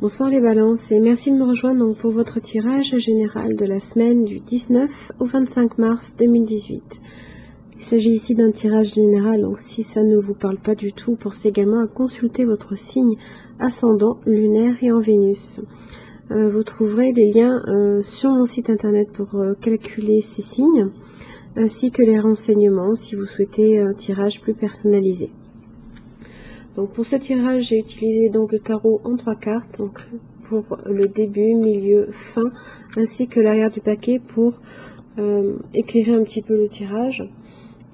Bonsoir les balances et merci de me rejoindre donc pour votre tirage général de la semaine du 19 au 25 mars 2018. Il s'agit ici d'un tirage général, donc si ça ne vous parle pas du tout, pensez également à consulter votre signe ascendant, lunaire et en Vénus. Vous trouverez des liens sur mon site internet pour calculer ces signes, ainsi que les renseignements si vous souhaitez un tirage plus personnalisé. Donc pour ce tirage, j'ai utilisé donc le tarot en 3 cartes, donc pour le début, milieu, fin, ainsi que l'arrière du paquet pour éclairer un petit peu le tirage.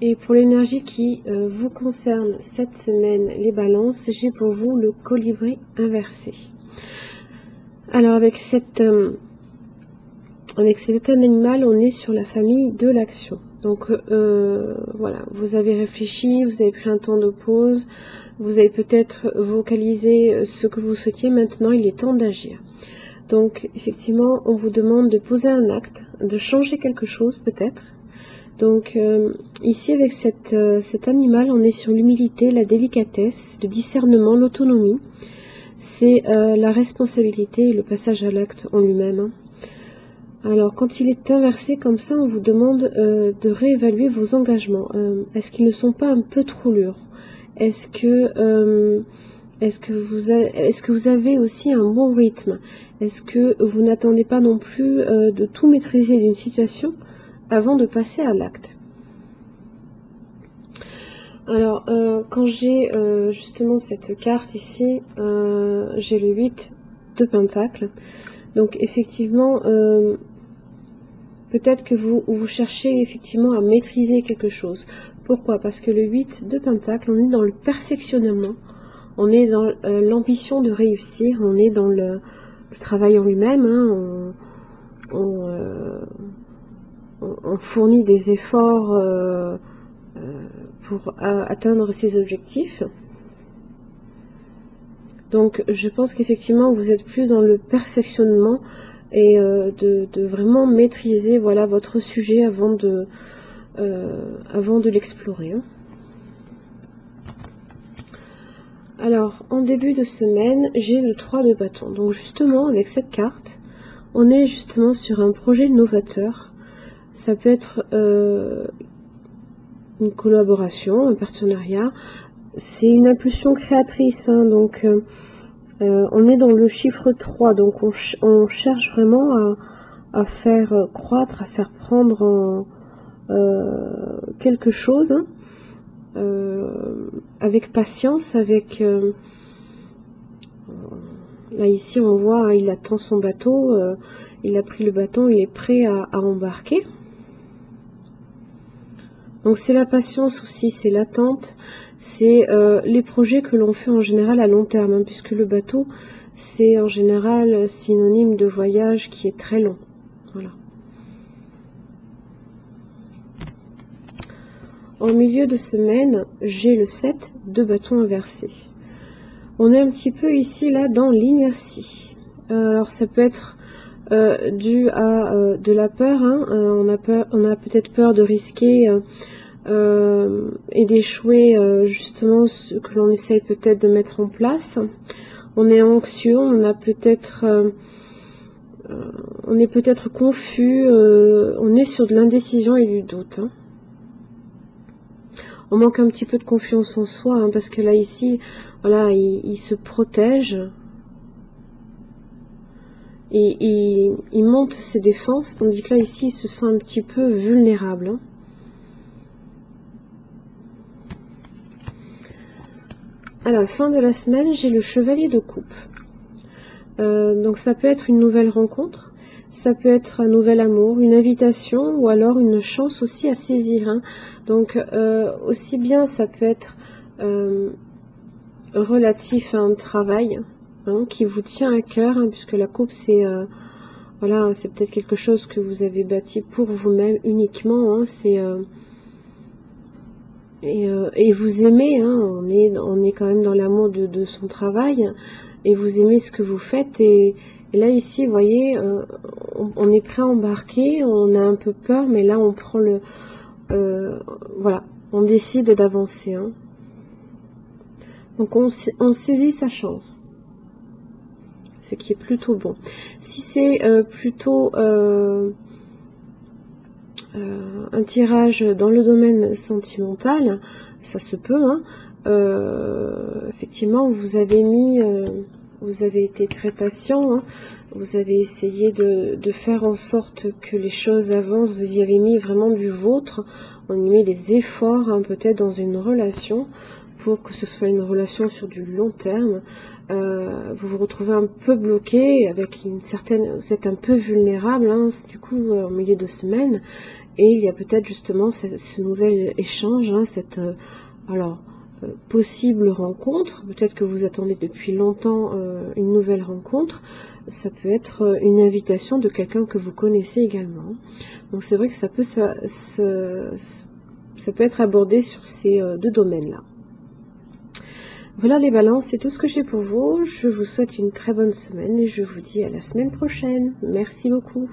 Et pour l'énergie qui vous concerne cette semaine, les balances, j'ai pour vous le colibri inversé. Alors avec cet animal, on est sur la famille de l'action. Donc voilà, vous avez réfléchi, vous avez pris un temps de pause, vous avez peut-être vocalisé ce que vous souhaitiez, maintenant il est temps d'agir. Donc effectivement, on vous demande de poser un acte, de changer quelque chose peut-être. Donc ici avec cet animal, on est sur l'humilité, la délicatesse, le discernement, l'autonomie. C'est la responsabilité et le passage à l'acte en lui-même, hein. Alors, quand il est inversé comme ça, on vous demande de réévaluer vos engagements. Est-ce qu'ils ne sont pas un peu trop lourds? Est-ce que vous avez aussi un bon rythme? Est-ce que vous n'attendez pas non plus de tout maîtriser d'une situation avant de passer à l'acte? Alors, quand j'ai justement cette carte ici, j'ai le 8 de Pentacle. Donc, effectivement... peut-être que vous cherchez effectivement à maîtriser quelque chose. Pourquoi? Parce que le 8 de Pentacle, on est dans le perfectionnement, on est dans l'ambition de réussir, on est dans le travail en lui-même, hein, on fournit des efforts pour atteindre ses objectifs. Donc je pense qu'effectivement vous êtes plus dans le perfectionnement et de vraiment maîtriser voilà votre sujet avant de l'explorer, hein. Alors en début de semaine, j'ai le 3 de bâton. Donc justement avec cette carte, on est justement sur un projet novateur. Ça peut être une collaboration, un partenariat. C'est une impulsion créatrice, hein, donc on est dans le chiffre 3, donc on cherche vraiment à faire croître, à faire prendre quelque chose, hein, avec patience, avec là ici on voit, hein, il attend son bateau, il a pris le bâton, il est prêt à embarquer. Donc c'est la patience aussi, c'est l'attente, c'est les projets que l'on fait en général à long terme, hein, puisque le bateau c'est en général synonyme de voyage qui est très long. Voilà. En milieu de semaine, j'ai le 7 de bâton inversé. On est un petit peu ici là dans l'inertie. Alors ça peut être dû à de la peur, hein. On a peut-être peur de risquer et d'échouer justement ce que l'on essaye peut-être de mettre en place. On est anxieux, on est peut-être confus, on est sur de l'indécision et du doute, hein. On manque un petit peu de confiance en soi, hein, parce que là ici, voilà, il se protège. Et il monte ses défenses, tandis que là ici, il se sent un petit peu vulnérable, hein. À la fin de la semaine, j'ai le chevalier de coupe. Donc ça peut être une nouvelle rencontre, ça peut être un nouvel amour, une invitation ou alors une chance aussi à saisir, hein. Donc aussi bien ça peut être relatif à un travail, hein, qui vous tient à cœur, hein, puisque la coupe c'est voilà, c'est peut-être quelque chose que vous avez bâti pour vous-même uniquement, hein, c'est et vous aimez, hein, on est quand même dans l'amour de son travail, et vous aimez ce que vous faites, et là ici vous voyez, on est prêt à embarquer, on a un peu peur, mais là on prend le voilà, on décide d'avancer, hein. Donc on saisit sa chance. ce qui est plutôt bon. Si c'est plutôt un tirage dans le domaine sentimental, ça se peut, hein. Effectivement, vous avez été très patient, hein. Vous avez essayé de faire en sorte que les choses avancent, vous y avez mis vraiment du vôtre, on y met des efforts, hein, peut-être dans une relation, pour que ce soit une relation sur du long terme. Vous vous retrouvez un peu bloqué, avec vous êtes un peu vulnérable, hein, du coup, en milieu de semaine, et il y a peut-être justement ce nouvel échange, hein, possible rencontre, peut-être que vous attendez depuis longtemps une nouvelle rencontre, ça peut être une invitation de quelqu'un que vous connaissez également. Donc c'est vrai que ça peut être abordé sur ces deux domaines-là. Voilà les balances, c'est tout ce que j'ai pour vous. Je vous souhaite une très bonne semaine et je vous dis à la semaine prochaine. Merci beaucoup.